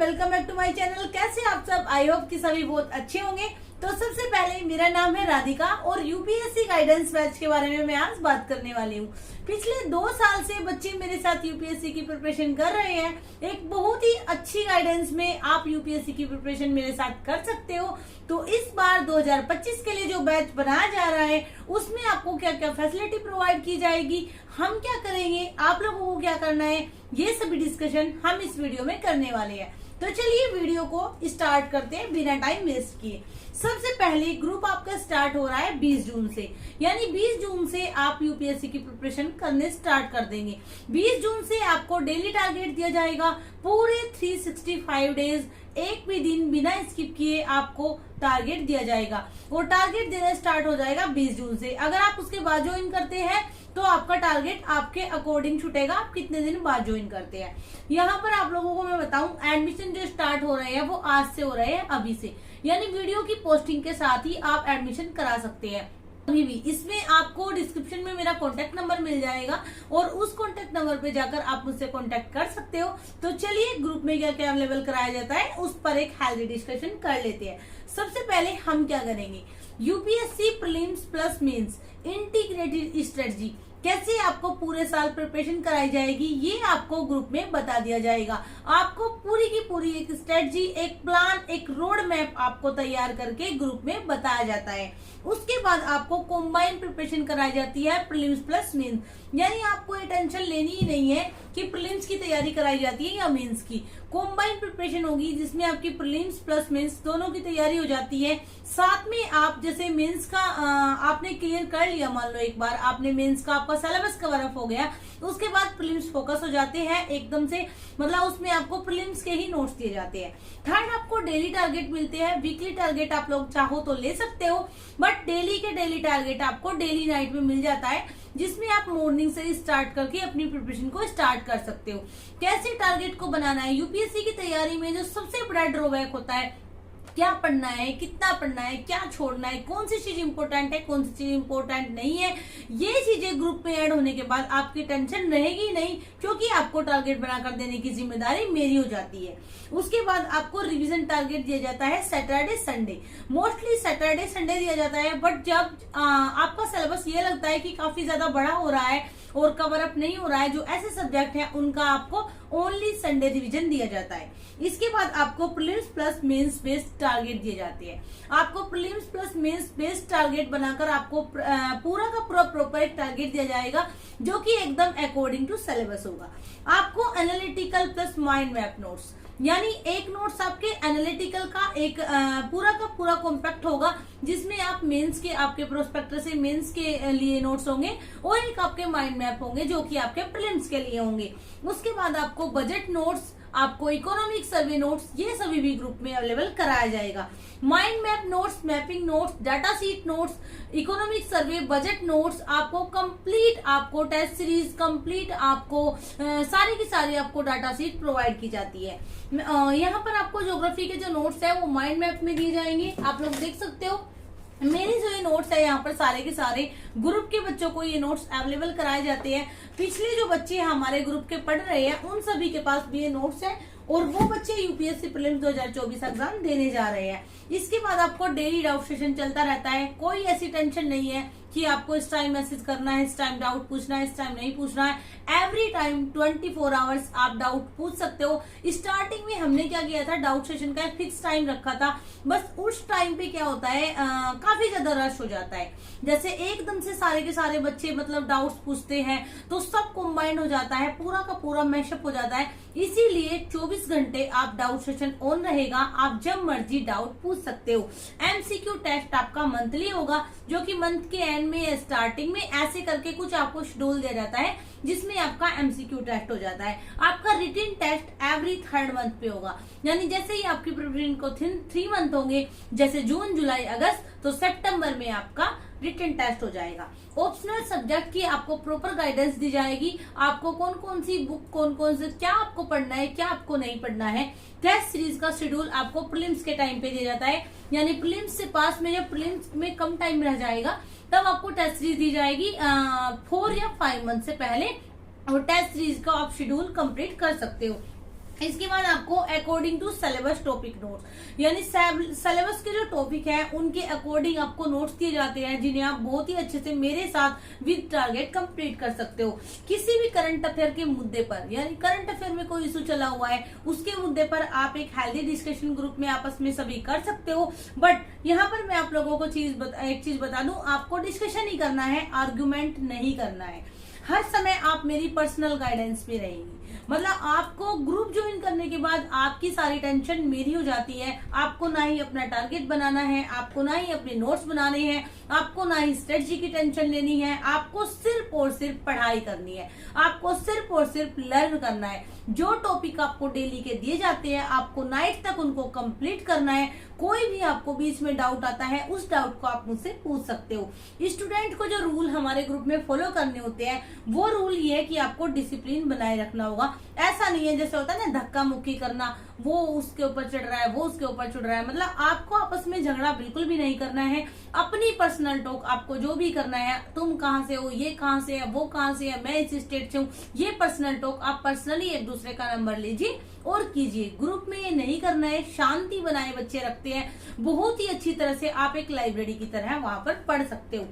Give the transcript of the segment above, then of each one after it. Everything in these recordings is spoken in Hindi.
Welcome back to my channel. कैसे आप सब? आई होप कि सभी बहुत अच्छे होंगे। तो सबसे पहले मेरा नाम है राधिका और यूपीएससी गाइडेंस बैच के बारे में मैं आज बात करने वाली हूँ। पिछले 2 साल से बच्चे मेरे साथ यूपीएससी की प्रिपरेशन कर रहे हैं। एक बहुत ही अच्छी गाइडेंस में आप यूपीएससी की प्रिपरेशन मेरे साथ कर सकते हो। तो इस बार 2025 के लिए जो बैच बनाया जा रहा है उसमें आपको क्या क्या फैसिलिटी प्रोवाइड की जाएगी, हम क्या करेंगे, आप लोगों को क्या करना है, ये सभी डिस्कशन हम इस वीडियो में करने वाले हैं। तो चलिए वीडियो को स्टार्ट करते हैं बिना टाइम वेस्ट किए। सबसे पहले ग्रुप आपका स्टार्ट हो रहा है 20 जून से, यानी 20 जून से आप यूपीएससी की प्रिपरेशन करने स्टार्ट कर देंगे। 20 जून से आपको डेली टारगेट दिया जाएगा। पूरे 365 डेज एक भी दिन बिना स्किप किए आपको टारगेट दिया जाएगा और टारगेट देना स्टार्ट हो जाएगा 20 जून से। अगर आप उसके बाद ज्वाइन करते हैं तो आपका टारगेट आपके अकॉर्डिंग छूटेगा, आप कितने दिन बाद ज्वाइन करते हैं। यहाँ पर आप लोगों को मैं बताऊं, एडमिशन जो स्टार्ट हो रहे हैं वो आज से हो रहे हैं, अभी से, यानी वीडियो की पोस्टिंग के साथ ही आप एडमिशन करा सकते हैं अभी भी। इसमें आपको डिस्क्रिप्शन में मेरा कॉन्टेक्ट नंबर मिल जाएगा और उस कॉन्टेक्ट नंबर पे जाकर आप मुझसे कॉन्टेक्ट कर सकते हो। तो चलिए ग्रुप में क्या क्या अवेलेबल कराया जाता है उस पर एक हेल्दी डिस्कशन कर लेते हैं। सबसे पहले हम क्या करेंगे, UPSC prelims plus mains integrated strategy कैसे आपको पूरे साल प्रिपरेशन कराई जाएगी, ये आपको ग्रुप में बता दिया जाएगा। आपको पूरी की पूरी एक स्ट्रेटजी, एक प्लान, एक रोड मैप आपको तैयार करके ग्रुप में बताया जाता है। उसके बाद आपको कंबाइन प्रिपरेशन कराई जाती है प्रीलिम्स प्लस मेंस, यानी आपको ये टेंशन लेनी ही नहीं है कि प्रीलिम्स की तैयारी कराई जाती है या मेंस की। कंबाइन प्रिपरेशन होगी जिसमें आपकी प्रीलिम्स प्लस मेंस दोनों की तैयारी हो जाती है। साथ में आप जैसे मेंस का आपने क्लियर कर लिया, मान लो एक बार आपने मेंस का आपका सिलेबस कवर अप हो गया, उसके बाद प्रीलिम्स फोकस हो जाते हैं एकदम से, मतलब उसमें आपको प्रीलिम्स के ही नोट्स दिए जाते हैं। थर्ड, आपको डेली टारगेट मिलते हैं। वीकली टारगेट आप लोग चाहो तो ले सकते हो, बट डेली के डेली टारगेट आपको डेली नाइट में मिल जाता है, जिसमें आप मॉर्निंग से स्टार्ट करके अपनी प्रिपरेशन को स्टार्ट कर सकते हो। कैसे टारगेट को बनाना है, यूपीएससी की तैयारी में जो सबसे बड़ा ड्रॉबैक होता है, क्या पढ़ना है, कितना पढ़ना है, क्या छोड़ना है, कौन सी चीज इंपॉर्टेंट है, कौन सी चीज इंपॉर्टेंट नहीं है, ये चीजें ग्रुप में ऐड होने के बाद आपकी टेंशन रहेगी नहीं, क्योंकि आपको टारगेट बनाकर देने की जिम्मेदारी मेरी हो जाती है। उसके बाद आपको रिवीजन टारगेट दिया जाता है Saturday Sunday, mostly Saturday Sunday दिया जाता है। बट जब आपका सिलेबस ये लगता है कि काफी ज्यादा बड़ा हो रहा है और कवर अप नहीं हो रहा है, जो ऐसे सब्जेक्ट हैं उनका आपको ओनली संडे रिवीजन दिया जाता है। इसके बाद आपको prelims plus mains based target दिए जाते हैं। आपको prelims plus mains based target बनाकर आपको पूरा का पूरा प्रॉपर एक टारगेट दिया जाएगा, जो कि एकदम अकॉर्डिंग टू सिलेबस होगा। आपको analytical plus mind map notes, यानी एक नोट्स आपके एनालिटिकल का एक पूरा का पूरा कॉम्पैक्ट होगा, जिसमें आप मेंस के आपके प्रोस्पेक्टस से मेंस के लिए नोट्स होंगे और एक आपके माइंड मैप होंगे जो कि आपके प्रीलिम्स के लिए होंगे। उसके बाद आपको बजट नोट्स, आपको इकोनॉमिक सर्वे नोट्स, ये सभी भी ग्रुप में अवेलेबल कराया जाएगा। Mind map notes, mapping notes, data sheet notes, economic survey, budget notes, आपको कंप्लीट, आपको टेस्ट सीरीज कंप्लीट, आपको सारी की सारी आपको डाटा शीट प्रोवाइड की जाती है। यहाँ पर आपको ज्योग्राफी के जो नोट्स है वो माइंड मैप में दिए जाएंगे, आप लोग देख सकते हो। मेरे जो ये नोट्स है यहाँ पर सारे के सारे ग्रुप के बच्चों को ये नोट्स अवेलेबल कराए जाते हैं। पिछले जो बच्चे हमारे ग्रुप के पढ़ रहे हैं उन सभी के पास भी ये नोट्स है और वो बच्चे यूपीएससी प्रीलिम्स 2024 एग्जाम देने जा रहे हैं। इसके बाद आपको डेली डाउट सेशन चलता रहता है। कोई ऐसी टेंशन नहीं है कि आपको इस टाइम मैसेज करना है, इस टाइम डाउट पूछना है, इस टाइम नहीं पूछना है। एवरी टाइम 24 आवर्स आप डाउट पूछ सकते हो। स्टार्टिंग में हमने क्या किया था, डाउट सेशन का एक फिक्स टाइम रखा था, बस उस टाइम पे क्या होता है काफी ज्यादा रश हो जाता है। जैसे एकदम से सारे के सारे बच्चे मतलब डाउट्स पूछते हैं तो सब कंबाइंड हो जाता है, पूरा का पूरा मैशअप हो जाता है। इसीलिए 24 घंटे आप डाउट सेशन ऑन रहेगा, आप जब मर्जी डाउट पूछ सकते हो। एमसीक्यू टेस्ट आपका मंथली होगा, जो कि मंथ के एंड में स्टार्टिंग में ऐसे करके कुछ आपको शेड्यूल दिया जाता है, जिसमें आपका एमसीक्यू टेस्ट हो जाता है। आपका written test every 3rd month पे होगा, यानी जैसे ही आपकी प्रिपरेशन को 3 मंथ होंगे, जैसे जून, जुलाई, अगस्त, तो सितंबर में आपका रिटन टेस्ट हो जाएगा। ऑप्शनल सब्जेक्ट की आपको प्रॉपर गाइडेंस दी जाएगी, आपको कौन कौन सी बुक, कौन कौन से क्या आपको पढ़ना है, क्या आपको नहीं पढ़ना है। टेस्ट सीरीज का शेड्यूल आपको प्रीलिम्स के टाइम पे दिया जाता है, यानी प्रीलिम्स से पास में, जब प्रीलिम्स में कम टाइम रह जाएगा तब आपको टेस्ट सीरीज दी जाएगी 4 या 5 मंथ से पहले, और टेस्ट सीरीज का आप शेड्यूल कंप्लीट कर सकते हो। इसके बाद आपको according to syllabus topic notes, यानी सिलेबस के जो टॉपिक है उनके अकॉर्डिंग आपको नोट्स दिए जाते हैं, जिन्हें आप बहुत ही अच्छे से मेरे साथ विद टारगेट कंप्लीट कर सकते हो। किसी भी करंट अफेयर के मुद्दे पर, यानी करंट अफेयर में कोई इशू चला हुआ है उसके मुद्दे पर आप एक हेल्दी डिस्कशन ग्रुप में आपस में सभी कर सकते हो। बट यहाँ पर मैं आप लोगों को एक चीज बता दूं, आपको डिस्कशन ही करना है, आर्ग्यूमेंट नहीं करना है। हर समय आप मेरी पर्सनल गाइडेंस पे रहेंगी, मतलब आपको ग्रुप ज्वाइन करने के बाद आपकी सारी टेंशन मेरी हो जाती है। आपको ना ही अपना टारगेट बनाना है, आपको ना ही अपने नोट्स बनाने हैं, आपको ना ही स्ट्रेटजी की टेंशन लेनी है, आपको सिर्फ और सिर्फ पढ़ाई करनी है, आपको सिर्फ और सिर्फ लर्न करना है। जो टॉपिक आपको डेली के दिए जाते हैं आपको नाइट तक उनको कंप्लीट करना है। कोई भी आपको बीच में डाउट आता है उस डाउट को आप मुझसे पूछ सकते हो। स्टूडेंट को जो रूल हमारे ग्रुप में फॉलो करने होते हैं वो रूल ये है कि आपको डिसिप्लिन बनाए रखना होगा। ऐसा नहीं है जैसे होता है ना धक्का मुक्की करना, वो उसके ऊपर चढ़ रहा है, वो उसके ऊपर चढ़ रहा है, मतलब आपको आपस में झगड़ा बिल्कुल भी नहीं करना है। अपनी पर्सनल टॉक आपको जो भी करना है, तुम कहाँ से हो, ये कहाँ से है, वो कहाँ से है, मैं इस स्टेट से हूँ, ये पर्सनल टॉक आप पर्सनली एक दूसरे का नंबर लीजिए और कीजिए। ग्रुप में ये नहीं करना है, शांति बनाए बच्चे रखते हैं, बहुत ही अच्छी तरह से आप एक लाइब्रेरी की तरह वहां पर पढ़ सकते हो।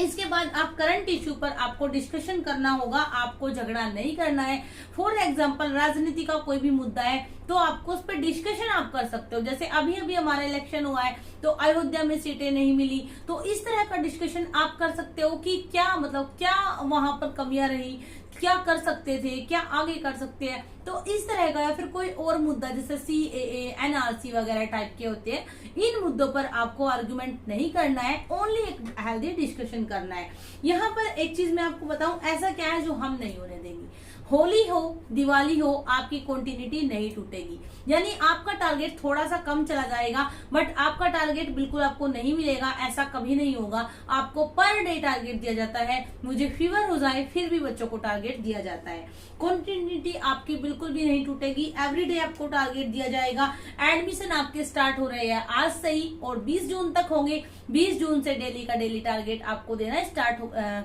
इसके बाद आप करंट इश्यू पर आपको डिस्कशन करना होगा, आपको झगड़ा नहीं करना है। फॉर एग्जांपल राजनीति का कोई भी मुद्दा है तो आपको उस पर डिस्कशन आप कर सकते हो। जैसे अभी अभी हमारा इलेक्शन हुआ है तो अयोध्या में सीटें नहीं मिली, तो इस तरह का डिस्कशन आप कर सकते हो कि क्या मतलब क्या वहां पर कमियां रही, क्या कर सकते थे, क्या आगे कर सकते हैं। तो इस तरह का, या फिर कोई और मुद्दा जैसे CAA, NRC वगैरह टाइप के होते हैं, इन मुद्दों पर आपको आर्गुमेंट नहीं करना है, ओनली एक हेल्दी डिस्कशन करना है। यहाँ पर एक चीज मैं आपको बताऊं, ऐसा क्या है जो हम नहीं होने देंगे। होली हो, दिवाली हो, आपकी कंटिन्यूटी नहीं टूटेगी। यानी आपका टारगेट थोड़ा सा कम चला जाएगा बट आपका टारगेट बिल्कुल आपको नहीं मिलेगा, ऐसा कभी नहीं होगा। आपको पर डे टारगेट दिया जाता है, मुझे फीवर हो जाए फिर भी बच्चों को टारगेट दिया जाता है। कंटिन्यूटी आपकी बिल्कुल भी नहीं टूटेगी, एवरीडे आपको टारगेट दिया जाएगा। एडमिशन आपके स्टार्ट हो रहे हैं आज से ही और 20 जून तक होंगे। 20 जून से डेली का डेली टारगेट आपको देना स्टार्ट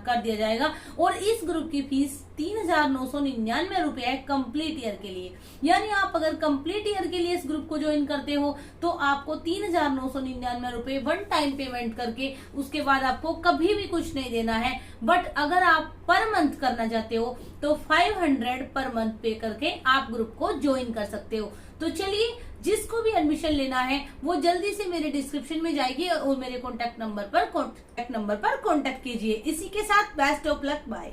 कर दिया जाएगा। और इस ग्रुप की फीस 3,999 रुपए है कंप्लीट ईयर के लिए। यानी आप अगर कंप्लीट ईयर के लिए इस ग्रुप को ज्वाइन करते हो तो आपको 3,999 रुपए वन टाइम पेमेंट करके उसके बाद आपको कभी भी कुछ नहीं देना है। बट अगर आप पर मंथ करना चाहते हो तो 500 पर मंथ पे करके आप ग्रुप को ज्वाइन कर सकते हो। तो चलिए, जिसको भी एडमिशन लेना है वो जल्दी से मेरे डिस्क्रिप्शन में जाइए और मेरे कॉन्टेक्ट नंबर पर कांटेक्ट कीजिए। इसी के साथ बेस्ट ऑफ लक, बाय।